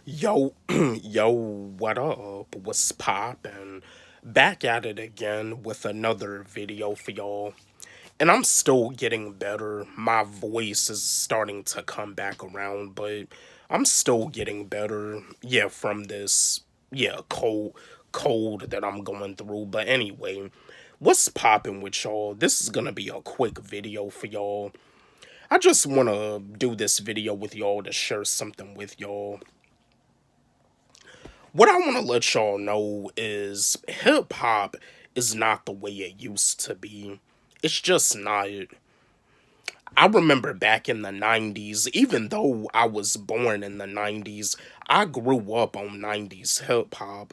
Yo, yo, what up? What's poppin'? Back at it again with another video for y'all. And I'm still getting better. My voice is starting to come back around, but I'm still getting better. Yeah, from this, cold that I'm going through. But anyway, what's poppin' with y'all? This is gonna be a quick video for y'all. I just wanna do this video with y'all to share something with y'all. What I want to let y'all know is hip hop is not the way it used to be. It's just not. I remember back in the 90s, even though I was born in the 90s, I grew up on 90s hip hop.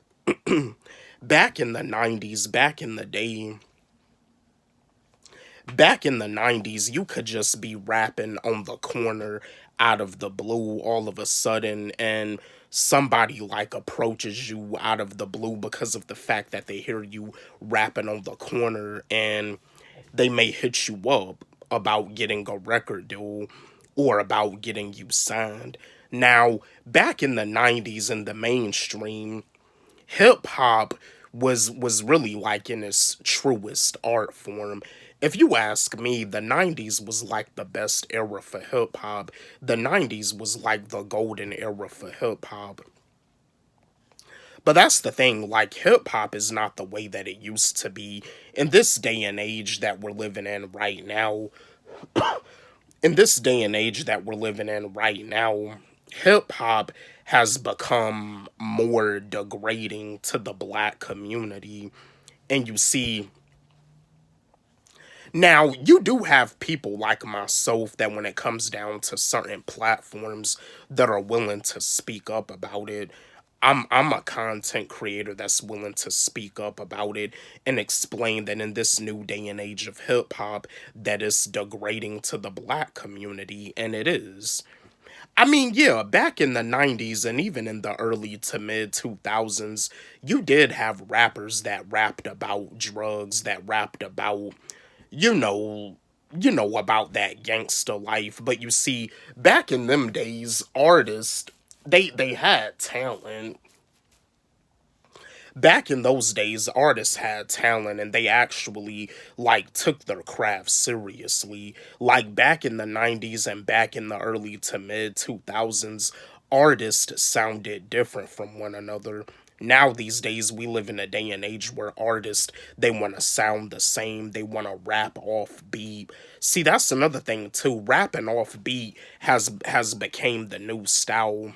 Back in the 90s, back in the 90s, you could just be rapping on the corner out of the blue all of a sudden, and somebody like approaches you out of the blue because of the fact that they hear you rapping on the corner, and they may hit you up about getting a record deal or about getting you signed. Now, back in the 90s in the mainstream, hip hop was really like in its truest art form. If you ask me, the 90s was like the best era for hip hop. The 90s was like the golden era for hip hop. But that's the thing, like hip hop is not the way that it used to be in this day and age that we're living in right now. In this day and age that we're living in right now, hip hop has become more degrading to the black community. And you see, now you do have people like myself that when it comes down to certain platforms that are willing to speak up about it. I'm a content creator that's willing to speak up about it and explain that in this new day and age of hip hop that is degrading to the black community, and it is. I mean, yeah, back in the 90s and even in the early to mid 2000s, you did have rappers that rapped about drugs, that rapped about, you know, about that gangster life. But you see, back in them days, artists, they had talent. Back in those days, artists had talent and they actually like took their craft seriously. Like back in the 90s and back in the early to mid 2000s, artists sounded different from one another. Now these days we live in a day and age where artists they want to sound the same, they want to rap off beat. See, that's another thing too. Rapping off beat has became the new style.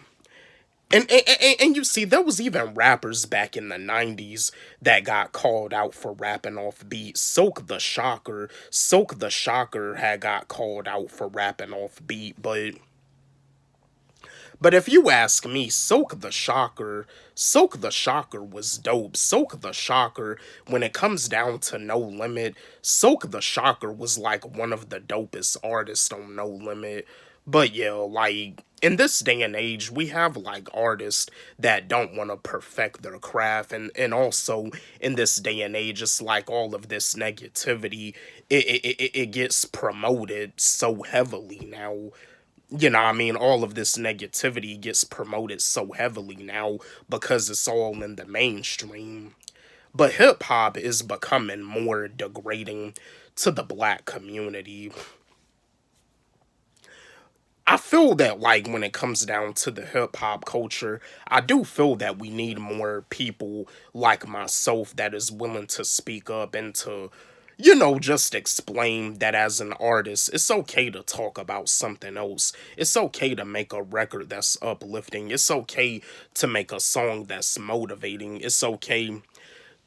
And you see, there was even rappers back in the 90s that got called out for rapping off beat. Silk the Shocker had got called out for rapping off beat, but if you ask me, Silk the Shocker was dope. Silk the Shocker, when it comes down to No Limit, Silk the Shocker was like one of the dopest artists on No Limit. But yeah, like in this day and age, we have like artists that don't want to perfect their craft, and also in this day and age, it's like all of this negativity, it gets promoted so heavily now. I mean, all of this negativity gets promoted so heavily now because it's all in the mainstream. But hip hop is becoming more degrading to the black community. I feel that, like, when it comes down to the hip hop culture, I do feel that we need more people like myself that is willing to speak up and to, just explain that as an artist, it's okay to talk about something else. It's okay to make a record that's uplifting. It's okay to make a song that's motivating. It's okay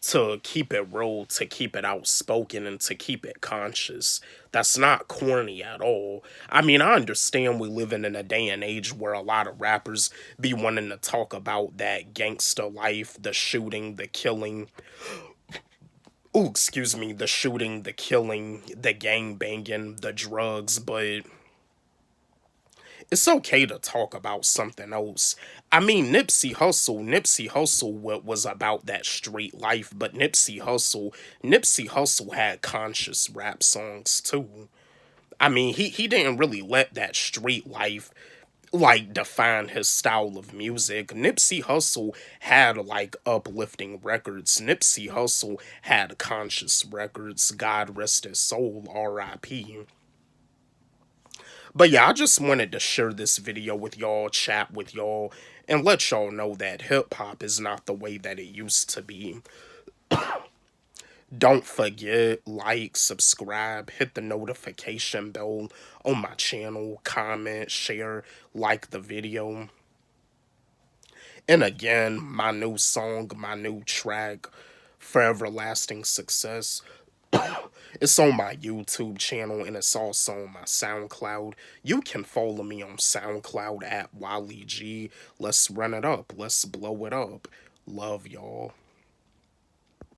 to keep it real, to keep it outspoken, and to keep it conscious. That's not corny at all. I mean, I understand we living in a day and age where a lot of rappers be wanting to talk about that gangster life, the shooting, the killing. Ooh, excuse me, the shooting, the killing, the gang banging, the drugs, but it's okay to talk about something else. I mean, Nipsey Hussle was about that street life, but Nipsey Hussle had conscious rap songs too. I mean, he didn't really let that street life like define his style of music. Nipsey Hussle had like uplifting records. Nipsey Hussle had conscious records. God rest his soul, R.I.P. But yeah, I just wanted to share this video with y'all, chat with y'all, and let y'all know that hip hop is not the way that it used to be. Don't forget, like, subscribe, hit the notification bell on my channel, comment, share, like the video. And again, my new song, my new track, Forever Lasting Success, it's on my YouTube channel and it's also on my SoundCloud. You can follow me on SoundCloud at Wally G. Let's run it up. Let's blow it up. Love y'all.